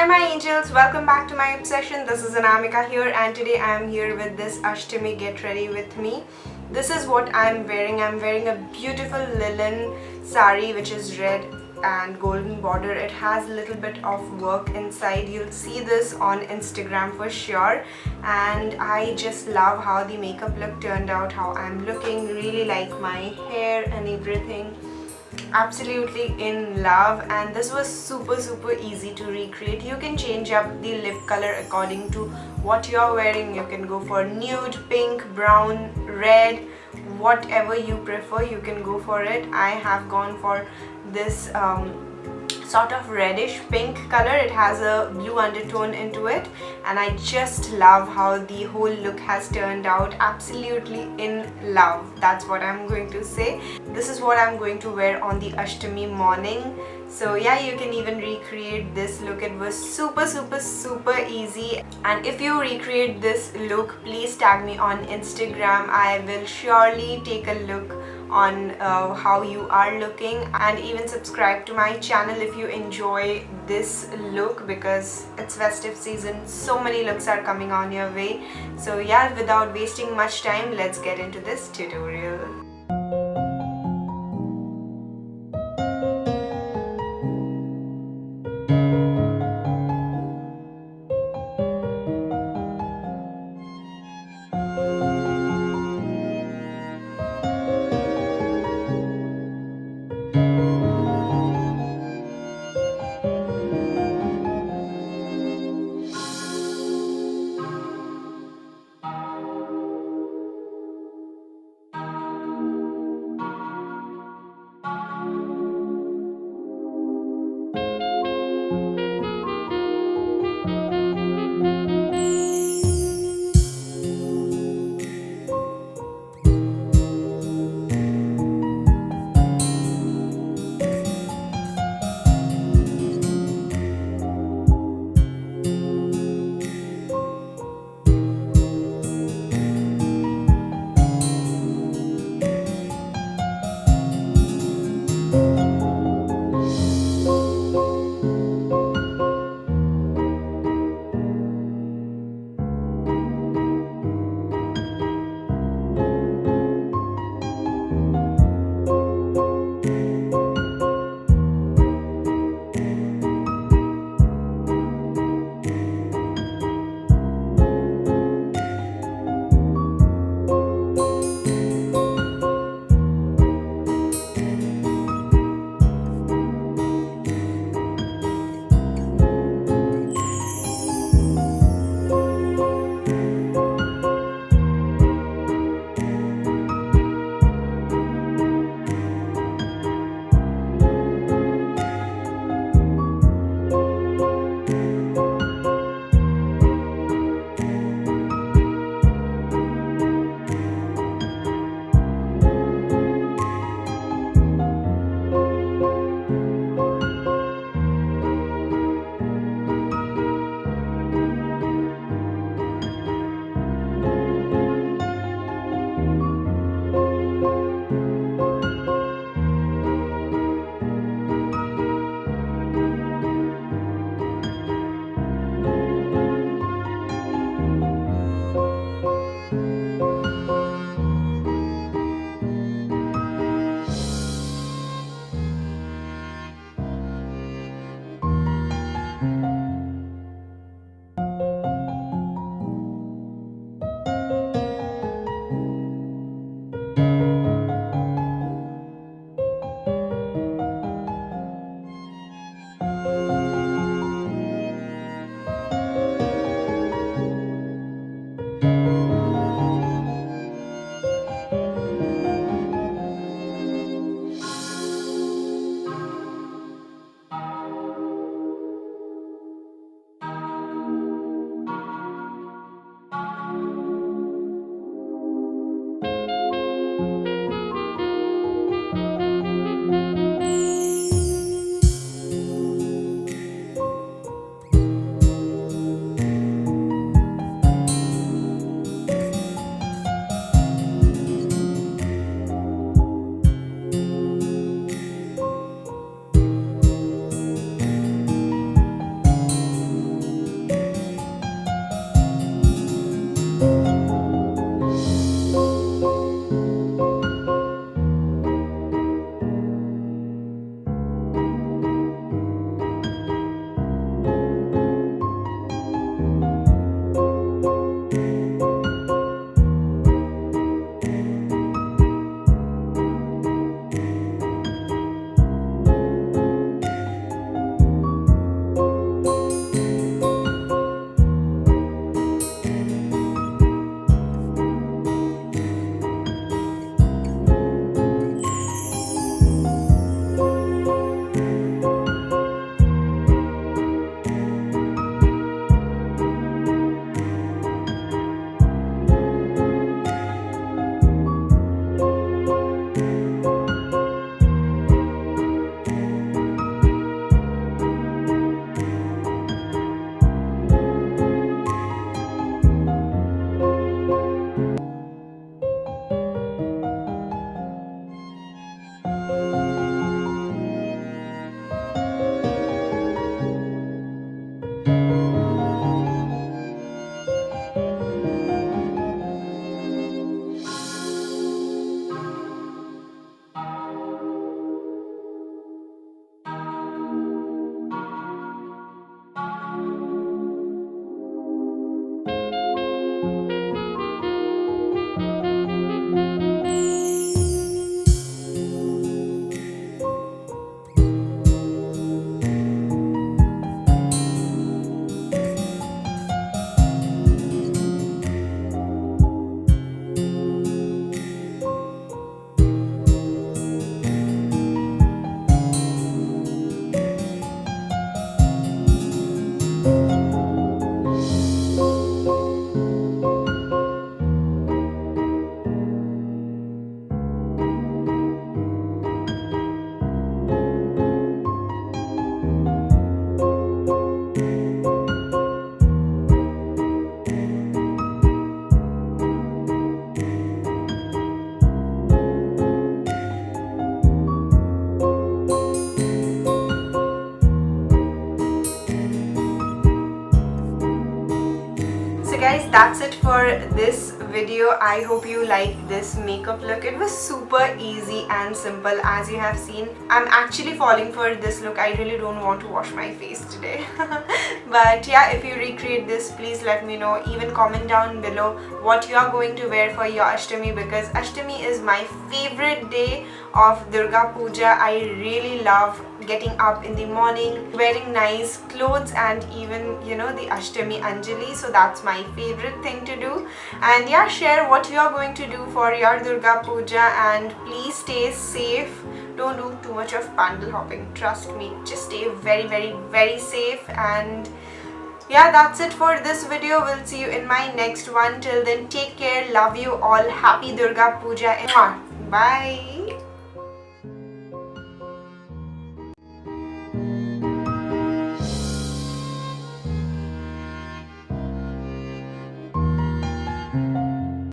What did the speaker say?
Hi my angels, welcome back to my obsession. This is Anamika here and today I am here with this Ashtami get ready with me. This is what I am wearing. I am wearing a beautiful linen sari which is red and golden border. It has a little bit of work inside. You'll see this on Instagram for sure, and I just love how the makeup look turned out, how I'm looking, really like my hair and everything. Absolutely in love, and this was super easy to recreate. You can change up the lip color according to what you're wearing. You can go for nude, pink, brown, red, whatever you prefer, you can go for it. I have gone for this sort of reddish pink color. It has a blue undertone into it, and I just love how the whole look has turned out. Absolutely in love, that's what I'm going to say. This is what I'm going to wear on the Ashtami morning. So yeah, you can even recreate this look. It was super easy, and if you recreate this look, please tag me on Instagram. I will surely take a look on how you are looking, and even subscribe to my channel if you enjoy this look, because it's festive season. So many looks are coming on your way. So yeah, without wasting much time, let's get into this tutorial. that's it for this video. I hope you liked this makeup look. It was super easy and simple, as you have seen. I'm actually falling for this look. I really don't want to wash my face today. But yeah, if you recreate this, please let me know. Even comment down below what you are going to wear for your Ashtami, because Ashtami is my favorite day of Durga Puja. I really love getting up in the morning, wearing nice clothes, and even the Ashtami Anjali. So that's my favorite thing to do. And yeah, share what you are going to do for your Durga Puja, and please stay safe. Don't do too much of pandal hopping, trust me. Just stay very, very, very safe. And yeah, that's it for this video. We'll see you in my next one. Till then, take care. Love you all. Happy Durga Puja. Bye.